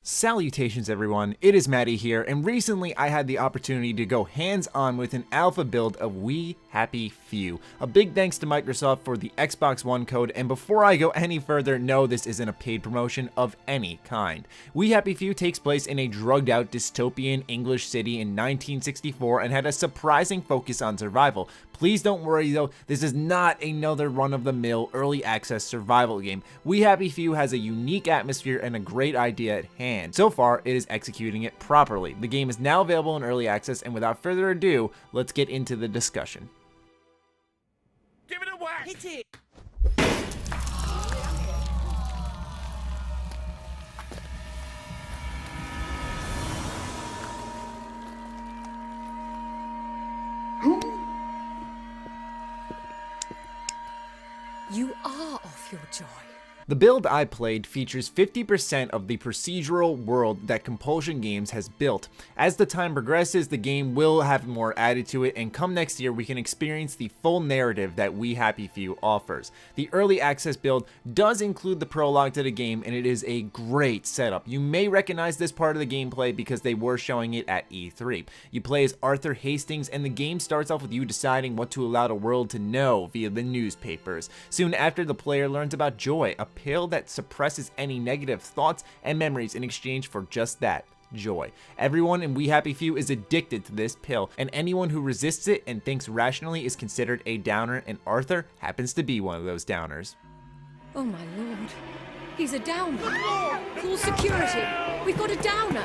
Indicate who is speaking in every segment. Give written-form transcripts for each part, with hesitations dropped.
Speaker 1: Salutations everyone, it is Matty here, and recently I had the opportunity to go hands-on with an alpha build of We Happy Few. A big thanks to Microsoft for the Xbox One code, and before I go any further, no, this isn't a paid promotion of any kind. We Happy Few takes place in a drugged-out dystopian English city in 1964 and had a surprising focus on survival. Please don't worry though, this is not another run-of-the-mill early access survival game. We Happy Few has a unique atmosphere and a great idea at hand. So far, it is executing it properly. The game is now available in early access, and without further ado, let's get into the discussion.
Speaker 2: Give it a whack!
Speaker 3: Hit it! You are off your joy.
Speaker 1: The build I played features 50% of the procedural world that Compulsion Games has built. As the time progresses, the game will have more added to it, and come next year we can experience the full narrative that We Happy Few offers. The early access build does include the prologue to the game, and it is a great setup. You may recognize this part of the gameplay because they were showing it at E3. You play as Arthur Hastings, and the game starts off with you deciding what to allow the world to know via the newspapers. Soon after, the player learns about Joy, a pill that suppresses any negative thoughts and memories in exchange for just that, joy. Everyone in We Happy Few is addicted to this pill, and anyone who resists it and thinks rationally is considered a downer, and Arthur happens to be one of those downers.
Speaker 3: Oh my lord. He's a downer. Call security. We've got a downer.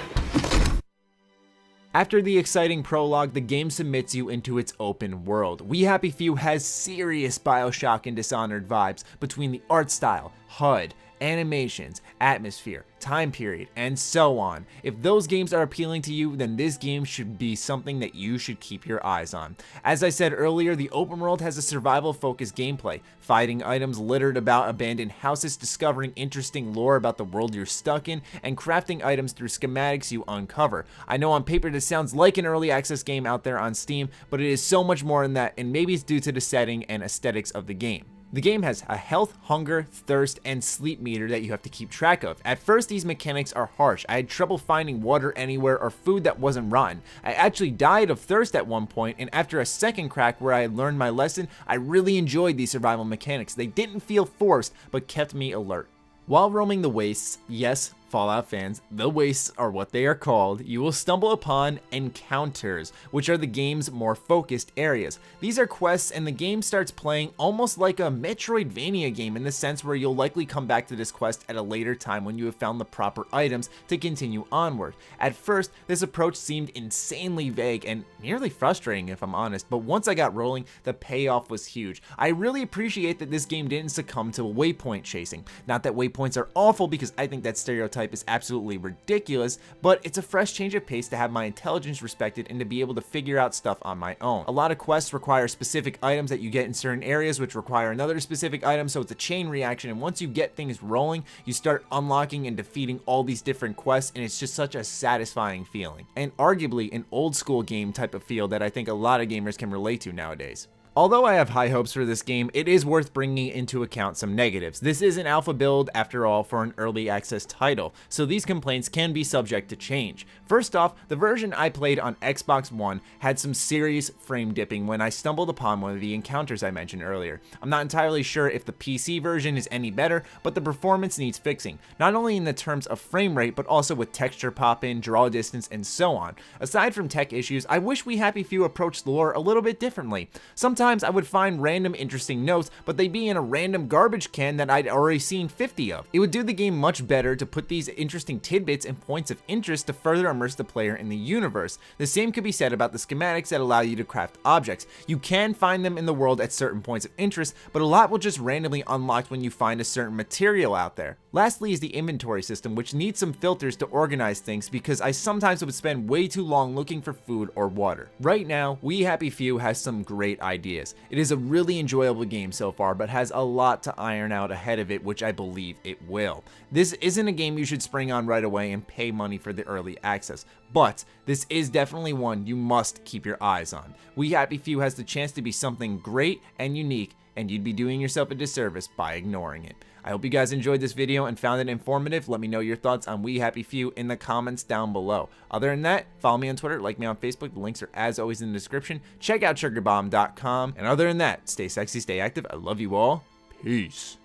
Speaker 1: After the exciting prologue, the game submits you into its open world. We Happy Few has serious Bioshock and Dishonored vibes between the art style, HUD, animations, atmosphere, time period, and so on. If those games are appealing to you, then this game should be something that you should keep your eyes on. As I said earlier, the open world has a survival-focused gameplay, fighting items littered about abandoned houses, discovering interesting lore about the world you're stuck in, and crafting items through schematics you uncover. I know on paper this sounds like an early access game out there on Steam, but it is so much more than that, and maybe it's due to the setting and aesthetics of the game. The game has a health, hunger, thirst, and sleep meter that you have to keep track of. At first, these mechanics are harsh. I had trouble finding water anywhere or food that wasn't rotten. I actually died of thirst at one point, and after a second crack where I had learned my lesson, I really enjoyed these survival mechanics. They didn't feel forced, but kept me alert. While roaming the wastes, yes, Fallout fans, the wastes are what they are called, you will stumble upon encounters, which are the game's more focused areas. These are quests, and the game starts playing almost like a Metroidvania game in the sense where you'll likely come back to this quest at a later time when you have found the proper items to continue onward. At first, this approach seemed insanely vague and nearly frustrating if I'm honest, but once I got rolling, the payoff was huge. I really appreciate that this game didn't succumb to waypoint chasing. Not that waypoints are awful, because I think that stereotype is absolutely ridiculous, but it's a fresh change of pace to have my intelligence respected and to be able to figure out stuff on my own. A lot of quests require specific items that you get in certain areas, which require another specific item, so it's a chain reaction, and once you get things rolling, you start unlocking and defeating all these different quests, and it's just such a satisfying feeling. And arguably an old school game type of feel that I think a lot of gamers can relate to nowadays. Although I have high hopes for this game, it is worth bringing into account some negatives. This is an alpha build, after all, for an early access title, so these complaints can be subject to change. First off, the version I played on Xbox One had some serious frame dipping when I stumbled upon one of the encounters I mentioned earlier. I'm not entirely sure if the PC version is any better, but the performance needs fixing, not only in the terms of frame rate, but also with texture pop-in, draw distance, and so on. Aside from tech issues, I wish We Happy Few approached lore a little bit differently. Sometimes I would find random interesting notes, but they'd be in a random garbage can that I'd already seen 50 of. It would do the game much better to put these interesting tidbits and points of interest to further immerse the player in the universe. The same could be said about the schematics that allow you to craft objects. You can find them in the world at certain points of interest, but a lot will just randomly unlock when you find a certain material out there. Lastly is the inventory system, which needs some filters to organize things because I sometimes would spend way too long looking for food or water. Right now, We Happy Few has some great ideas. It is a really enjoyable game so far, but has a lot to iron out ahead of it, which I believe it will. This isn't a game you should spring on right away and pay money for the early access, but this is definitely one you must keep your eyes on. We Happy Few has the chance to be something great and unique and you'd be doing yourself a disservice by ignoring it. I hope you guys enjoyed this video and found it informative. Let me know your thoughts on We Happy Few in the comments down below. Other than that, follow me on Twitter, like me on Facebook. The links are as always in the description. Check out sugarbomb.com. And other than that, stay sexy, stay active. I love you all. Peace.